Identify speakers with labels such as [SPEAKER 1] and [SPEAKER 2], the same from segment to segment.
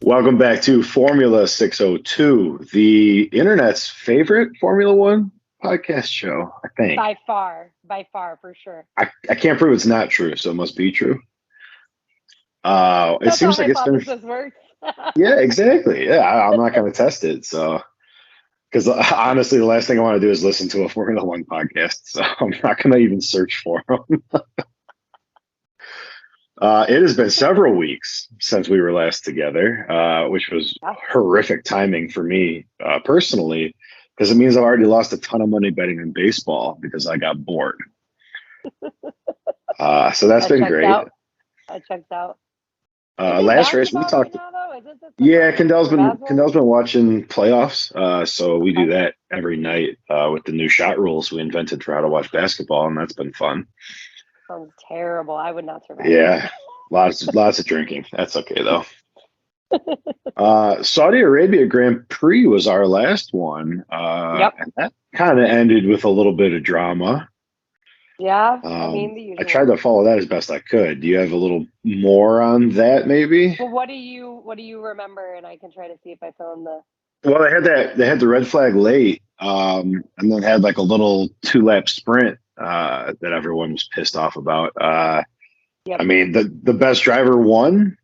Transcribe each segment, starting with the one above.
[SPEAKER 1] Welcome back to Formula 602, the internet's favorite Formula One podcast show, I think.
[SPEAKER 2] By far, for sure.
[SPEAKER 1] I can't prove it's not true, so it must be true. It
[SPEAKER 2] That's
[SPEAKER 1] seems
[SPEAKER 2] how
[SPEAKER 1] like it's been.
[SPEAKER 2] hypothesis works.
[SPEAKER 1] Yeah, exactly. Yeah, I'm not going to test it. So, because honestly, the last thing I want to do is listen to a Formula One podcast. So I'm not going to even search for them. It has been several weeks since we were last together, which was horrific timing for me personally, because it means I've already lost a ton of money betting on baseball because I got bored. So that's been great.
[SPEAKER 2] That checks out.
[SPEAKER 1] Last race we talked.
[SPEAKER 2] Right now, though?
[SPEAKER 1] Yeah, Kendall's been watching playoffs. So we do that every night with the new shot rules we invented for how to watch basketball, and that's been fun.
[SPEAKER 2] Sounds terrible. I would not survive.
[SPEAKER 1] Yeah, lots of drinking. That's okay though. Saudi Arabia Grand Prix was our last one.
[SPEAKER 2] Yep.
[SPEAKER 1] And that kind of ended with a little bit of drama.
[SPEAKER 2] Yeah, I mean the usual.
[SPEAKER 1] I tried to follow that as best I could. Do you have a little more on that, maybe?
[SPEAKER 2] Well, what do you remember? And I can try to see if I found the.
[SPEAKER 1] Well, they had the red flag late, and then had like a little 2-lap sprint that everyone was pissed off about.
[SPEAKER 2] Yep.
[SPEAKER 1] I mean, the best driver won,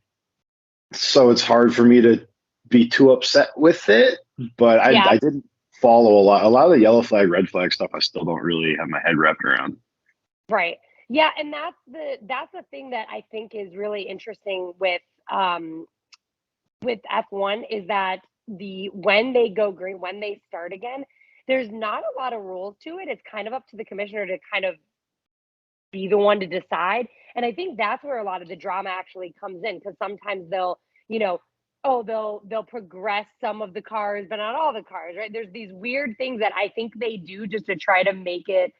[SPEAKER 1] so it's hard for me to be too upset with it. But I didn't follow a lot. A lot of the yellow flag, red flag stuff, I still don't really have my head wrapped around.
[SPEAKER 2] Right. Yeah, and that's the thing that I think is really interesting with F1 is that when they go green, when they start again, there's not a lot of rules to it. It's kind of up to the commissioner to kind of be the one to decide. And I think that's where a lot of the drama actually comes in, because sometimes they'll progress some of the cars, but not all the cars, right? There's these weird things that I think they do just to try to make it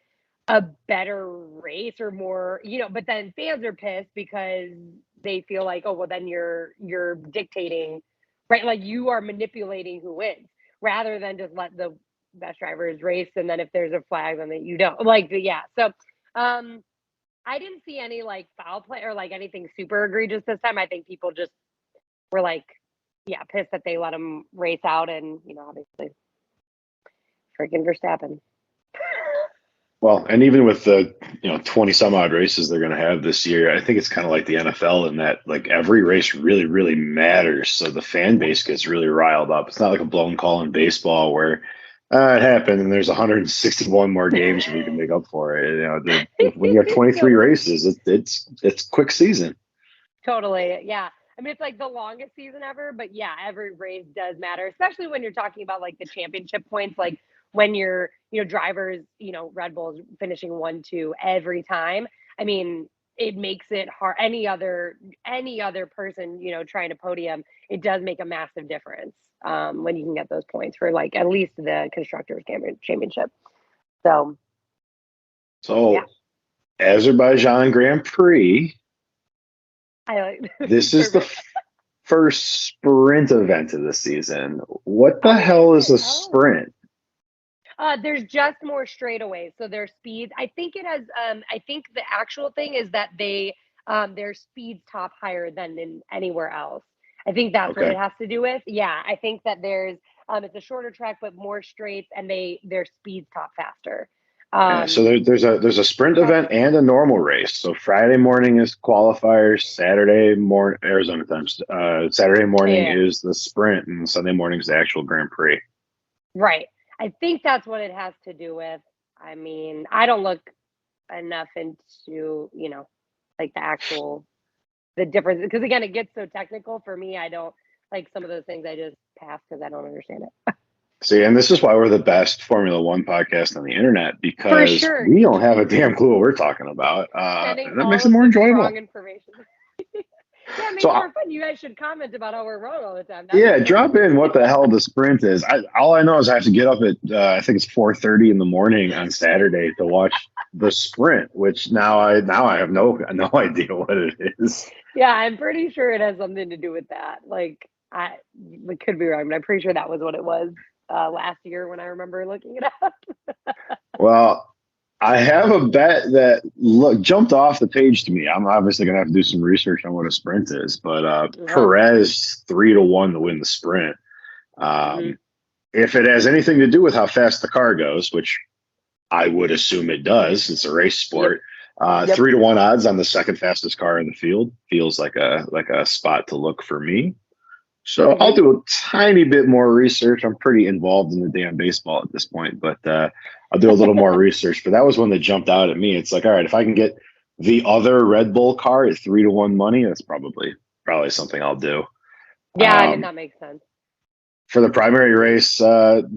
[SPEAKER 2] a better race or more, but then fans are pissed because they feel like, oh, well, then you're dictating, right? Like you are manipulating who wins rather than just let the best drivers race. And then if there's a flag, then you don't So, I didn't see any like foul play or like anything super egregious this time. I think people just were like, pissed that they let him race out, and obviously, freaking Verstappen.
[SPEAKER 1] Well, and even with the 20 some odd races they're going to have this year, I think it's kind of like the NFL in that like every race really, really matters. So the fan base gets really riled up. It's not like a blown call in baseball where it happened and there's 161 more games we can make up for it. When you have 23 races, it's quick season.
[SPEAKER 2] Totally, yeah. I mean, it's like the longest season ever, but yeah, every race does matter, especially when you're talking about like the championship points, like when you're, drivers, Red Bull's finishing 1-2 every time. I mean, it makes it hard. Any other person, trying to podium, it does make a massive difference when you can get those points for like at least the constructors championship. So
[SPEAKER 1] yeah. Azerbaijan Grand Prix. This is the first sprint event of the season. What the hell is a sprint?
[SPEAKER 2] There's just more straightaways, so their speeds. I think it has. I think the actual thing is that their speeds top higher than in anywhere else. I think that's what it has to do with. Yeah, I think that there's. It's a shorter track, but more straights, and their speeds top faster.
[SPEAKER 1] So there's a sprint event and a normal race. So Friday morning is qualifiers. Saturday morning Arizona times. Saturday morning is the sprint, and Sunday morning is the actual Grand Prix.
[SPEAKER 2] Right. I think that's what it has to do with. I mean, I don't look enough into, like the difference, because again, it gets so technical for me. I don't like some of those things. I just pass because I don't understand it.
[SPEAKER 1] See, and this is why we're the best Formula One podcast on the internet, because we don't have a damn clue what we're talking about. And that makes it more enjoyable.
[SPEAKER 2] Wrong information. Yeah, it makes it more fun. You guys should comment about how we're wrong all the time.
[SPEAKER 1] Drop in what the hell the sprint is. All I know is I have to get up at I think it's 4:30 in the morning on Saturday to watch the sprint, which now I have no idea what it is.
[SPEAKER 2] Yeah, I'm pretty sure it has something to do with that. Like I could be wrong, but I'm pretty sure that was what it was last year when I remember looking it up.
[SPEAKER 1] Well, I have a bet that jumped off the page to me. I'm obviously gonna have to do some research on what a sprint is, but
[SPEAKER 2] Uh-huh.
[SPEAKER 1] Perez 3-1 to win the sprint.
[SPEAKER 2] Hmm.
[SPEAKER 1] If it has anything to do with how fast the car goes, which I would assume it does, it's a race
[SPEAKER 2] Yep.
[SPEAKER 1] sport.
[SPEAKER 2] Yep.
[SPEAKER 1] 3-1 odds on the second fastest car in the field feels like a spot to look for me. So I'll
[SPEAKER 2] Hmm.
[SPEAKER 1] do a tiny bit more research. I'm pretty involved in the damn baseball at this point, but I'll do a little more research. But that was one that jumped out at me. It's like, all right, if I can get the other Red Bull car at 3-1 money, that's probably something I'll do.
[SPEAKER 2] Yeah, I mean
[SPEAKER 1] Um,
[SPEAKER 2] that makes sense.
[SPEAKER 1] for the primary race,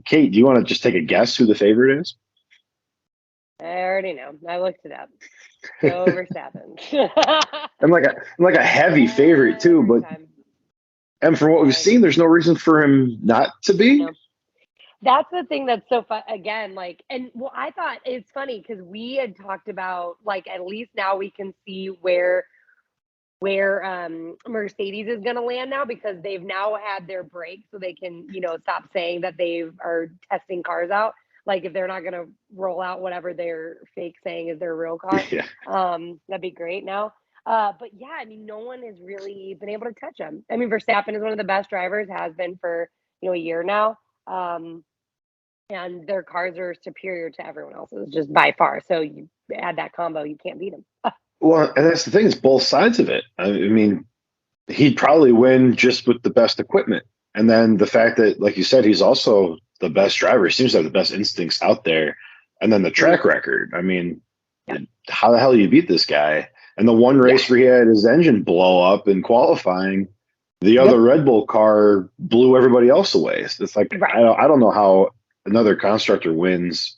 [SPEAKER 1] Kate, do you want to just take a guess who the favorite is?
[SPEAKER 2] I already know. I looked it up. Go Verstappen.
[SPEAKER 1] I'm like a heavy favorite too,
[SPEAKER 2] Every
[SPEAKER 1] but
[SPEAKER 2] time.
[SPEAKER 1] and from what we've
[SPEAKER 2] I
[SPEAKER 1] seen,
[SPEAKER 2] know.
[SPEAKER 1] there's no reason for him not to be.
[SPEAKER 2] No. That's the thing that's so fun again, like, and well, I thought it's funny because we had talked about like at least now we can see where Mercedes is going to land now because they've now had their break so they can, stop saying that they are testing cars out. Like if they're not going to roll out whatever they're fake saying is their real car.
[SPEAKER 1] Yeah,
[SPEAKER 2] That'd be great now. But yeah, I mean, no one has really been able to touch them. I mean, Verstappen is one of the best drivers, has been for, a year now. Um, and their cars are superior to everyone else's just by far. So you add that combo, you can't beat them.
[SPEAKER 1] well, and that's the thing; it's both sides of it. I mean, he'd probably win just with the best equipment. And then the fact that, like you said, he's also the best driver. He seems to have the best instincts out there. And then the
[SPEAKER 2] Mhm.
[SPEAKER 1] track record. I mean,
[SPEAKER 2] Yeah.
[SPEAKER 1] how the hell do you beat this guy? And the one
[SPEAKER 2] Yeah.
[SPEAKER 1] race where he had his engine blow up in qualifying, the other
[SPEAKER 2] Yep.
[SPEAKER 1] Red Bull car blew everybody else away. So it's like
[SPEAKER 2] Right.
[SPEAKER 1] I don't know how another constructor wins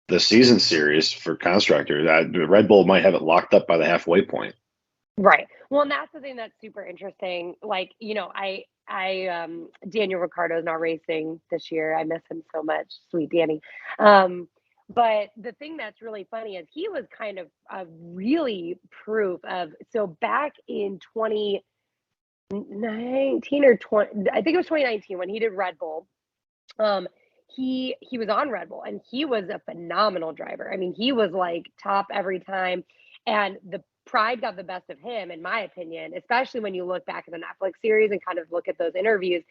[SPEAKER 1] the season series for constructor. That Red Bull might have it locked up by the halfway point.
[SPEAKER 2] Right. Well, and that's the thing that's super interesting. Like, Daniel Ricciardo's not racing this year. I miss him so much, sweet Danny. Um, but the thing that's really funny is he was kind of a really proof of so back in 2019 or 20, I think it was 2019 when he did Red Bull. Um, he was on Red Bull and he was a phenomenal driver. I mean, he was like top every time, and the pride got the best of him, in my opinion. Especially when you look back at the Netflix series and kind of look at those interviews.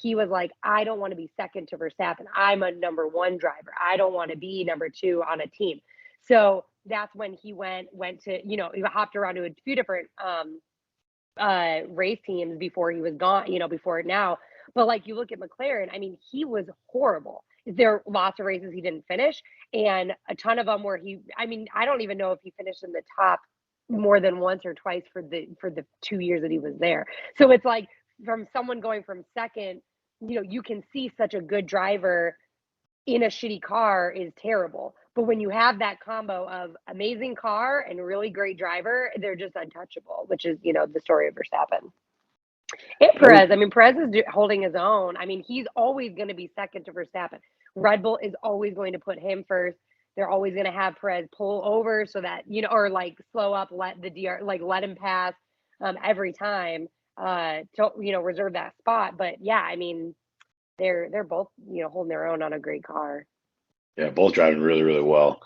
[SPEAKER 2] He was like, "I don't want to be second to Verstappen. I'm a number one driver. I don't want to be number two on a team." So that's when he went to he hopped around to a few different race teams before he was gone, before now. But like you look at McLaren, I mean, he was horrible. There are lots of races he didn't finish, and a ton of them where I mean, I don't even know if he finished in the top more than once or twice for the 2 years that he was there. So it's like from someone going from second, you can see such a good driver in a shitty car is terrible. But when you have that combo of amazing car and really great driver, they're just untouchable, which is, the story of Verstappen. And Perez, I mean, Perez is holding his own. I mean, he's always going to be second to Verstappen. Red Bull is always going to put him first. They're always going to have Perez pull over so that, or like slow up, let the DR, like let him pass every time to, reserve that spot. But yeah, I mean, they're both, holding their own on a great car.
[SPEAKER 1] Yeah, both driving really, really well.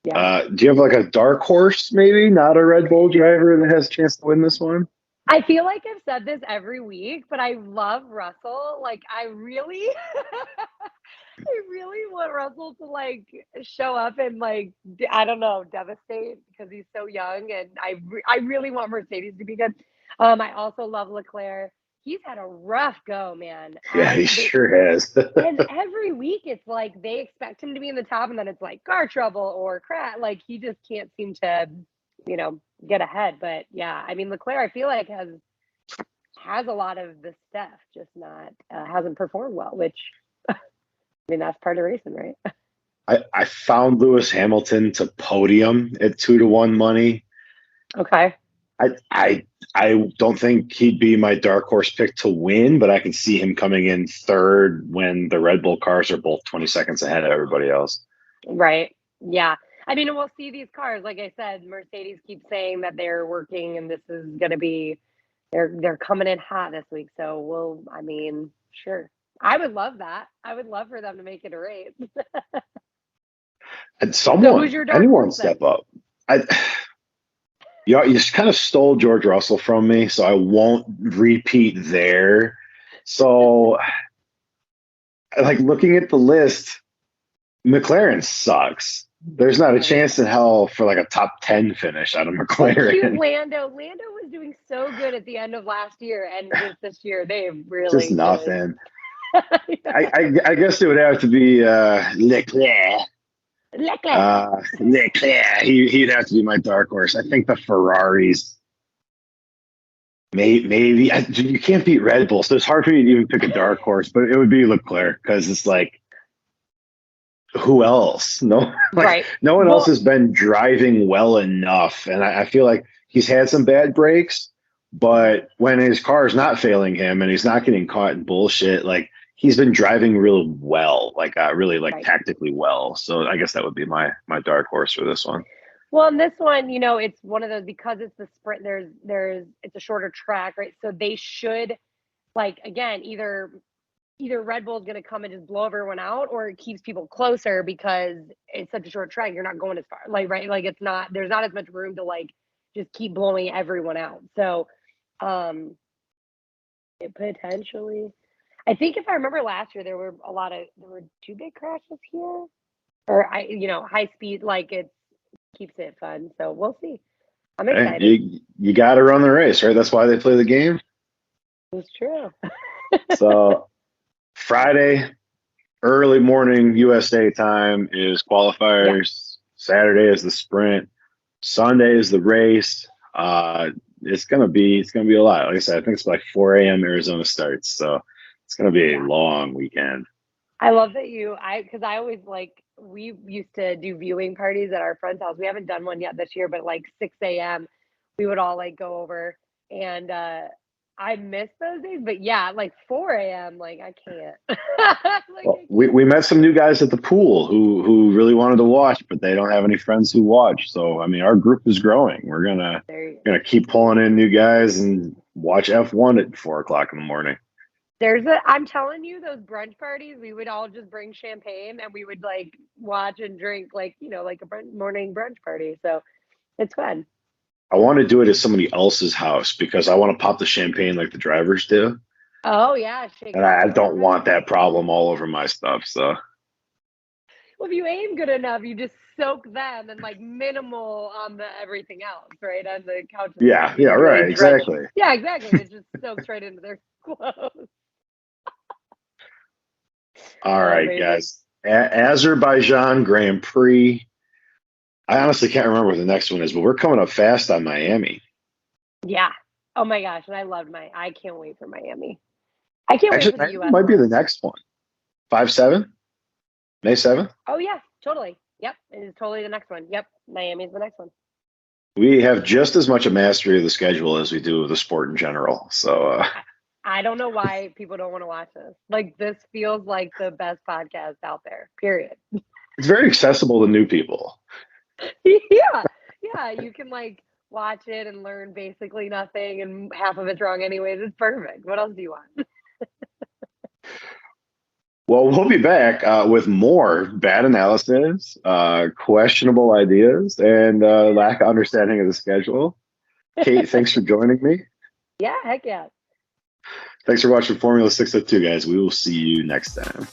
[SPEAKER 2] Yeah.
[SPEAKER 1] Do you have like a dark horse, maybe not a Red Bull driver that has a chance to win this one?
[SPEAKER 2] I feel like I've said this every week, but I love Russell. Like I really I really want Russell to like show up and like I don't know, devastate because he's so young and I really want Mercedes to be good. I also love Leclerc. He's had a rough go, man.
[SPEAKER 1] Yeah, he sure has.
[SPEAKER 2] And every week it's like they expect him to be in the top and then it's like car trouble or crap. Like he just can't seem to, get ahead. But yeah, I mean Leclerc I feel like has a lot of the stuff, just not hasn't performed well, which I mean that's part of racing, right?
[SPEAKER 1] I found Lewis Hamilton to podium at 2-1 money.
[SPEAKER 2] Okay.
[SPEAKER 1] I don't think he'd be my dark horse pick to win, but I can see him coming in third when the Red Bull cars are both 20 seconds ahead of everybody else.
[SPEAKER 2] Right. Yeah. I mean, we'll see these cars. Like I said, Mercedes keeps saying that they're working and this is going to be they're coming in hot this week. So I mean, sure. I would love that. I would love for them to make it a race.
[SPEAKER 1] And
[SPEAKER 2] So who's
[SPEAKER 1] someone,
[SPEAKER 2] your dark
[SPEAKER 1] anyone
[SPEAKER 2] horse then?
[SPEAKER 1] step up. I, you just kind of stole George Russell from me, so I won't repeat there. So, like looking at the list, McLaren sucks. There's not a chance in hell for like a top 10 finish out of
[SPEAKER 2] But cute
[SPEAKER 1] McLaren.
[SPEAKER 2] Lando. Lando was doing so good at the end of last year, and just this year they
[SPEAKER 1] Just
[SPEAKER 2] really just.
[SPEAKER 1] nothing. I guess it would have to be Leclerc.
[SPEAKER 2] Leclerc.
[SPEAKER 1] Leclerc. He'd have to be my dark horse. I think the Ferraris. Maybe you can't beat Red Bull, so it's hard for me to even pick a dark horse. But it would be Leclerc because it's like, who else? No, like
[SPEAKER 2] Right.
[SPEAKER 1] no one
[SPEAKER 2] Well,
[SPEAKER 1] else has been driving well enough, and I feel like he's had some bad breaks. But when his car is not failing him and he's not getting caught in bullshit, like he's been driving real well, like really like
[SPEAKER 2] right.
[SPEAKER 1] tactically well. So I guess that would be my dark horse for this one.
[SPEAKER 2] Well, in this one, it's one of those because it's the sprint. It's a shorter track, right? So they should, like, again, either Red Bull is going to come and just blow everyone out, or it keeps people closer because it's such a short track. You're not going as far, like, right? Like there's not as much room to like just keep blowing everyone out. So, it potentially. I think if I remember last year, there were two big crashes here, or high speed. Like it keeps it fun. So we'll see. I'm
[SPEAKER 1] Hey,
[SPEAKER 2] excited.
[SPEAKER 1] you got to run the race, right? That's why they play the game.
[SPEAKER 2] It's true.
[SPEAKER 1] So Friday, early morning USA time is
[SPEAKER 2] Yeah.
[SPEAKER 1] qualifiers. Saturday is the sprint. Sunday is the race. It's gonna be a lot. Like I said, I think it's like 4 a.m. Arizona starts, so it's gonna be a
[SPEAKER 2] Yeah.
[SPEAKER 1] long weekend.
[SPEAKER 2] I love that because I always we used to do viewing parties at our friend's house. We haven't done one yet this year, but like 6 a.m. we would all like go over, and I miss those days. But yeah, like 4 a.m. like I can't. Like
[SPEAKER 1] Well,
[SPEAKER 2] I
[SPEAKER 1] we met some new guys at the pool who really wanted to watch, but they don't have any friends who watch. So I mean, our group is growing. We're gonna keep pulling in new guys and watch F1 at 4 o'clock in the morning.
[SPEAKER 2] I'm telling you, those brunch parties, we would all just bring champagne and we would like watch and drink like a morning brunch party. So it's fun.
[SPEAKER 1] I want to do it at somebody else's house because I want to pop the champagne like the drivers do.
[SPEAKER 2] Oh yeah, shake
[SPEAKER 1] And
[SPEAKER 2] it up
[SPEAKER 1] I
[SPEAKER 2] a little
[SPEAKER 1] don't
[SPEAKER 2] bit.
[SPEAKER 1] want that problem all over my stuff. So
[SPEAKER 2] Well, if you aim good enough, you just soak them and like minimal on the everything else, right? On the couch and stuff. You
[SPEAKER 1] yeah,
[SPEAKER 2] just really
[SPEAKER 1] right,
[SPEAKER 2] drench.
[SPEAKER 1] exactly.
[SPEAKER 2] Yeah, exactly. It just soaks right into their clothes.
[SPEAKER 1] All
[SPEAKER 2] Oh,
[SPEAKER 1] right,
[SPEAKER 2] amazing.
[SPEAKER 1] guys. Azerbaijan Grand Prix. I honestly can't remember what the next one is, but we're coming up fast on Miami.
[SPEAKER 2] Yeah. Oh my gosh. And I can't wait for Miami. I can't wait
[SPEAKER 1] Actually,
[SPEAKER 2] for the
[SPEAKER 1] Miami
[SPEAKER 2] US
[SPEAKER 1] might be the
[SPEAKER 2] one.
[SPEAKER 1] next one. 5/7, May 7th.
[SPEAKER 2] Oh yeah, totally. Yep. It is totally the next one. Yep. Miami's the next one.
[SPEAKER 1] We have just as much a mastery of the schedule as we do of the sport in general. So
[SPEAKER 2] I don't know why people don't want to watch this. Like this feels like the best podcast out there. Period.
[SPEAKER 1] it's very accessible to new people.
[SPEAKER 2] Yeah. Yeah. You can like watch it and learn basically nothing and half of it's wrong anyways. It's perfect. What else do you want?
[SPEAKER 1] Well, we'll be back with more bad analysis, questionable ideas, and lack of understanding of the schedule. Kate, thanks for joining me.
[SPEAKER 2] Yeah, heck yeah.
[SPEAKER 1] Thanks for watching Formula 602, guys. We will see you next time.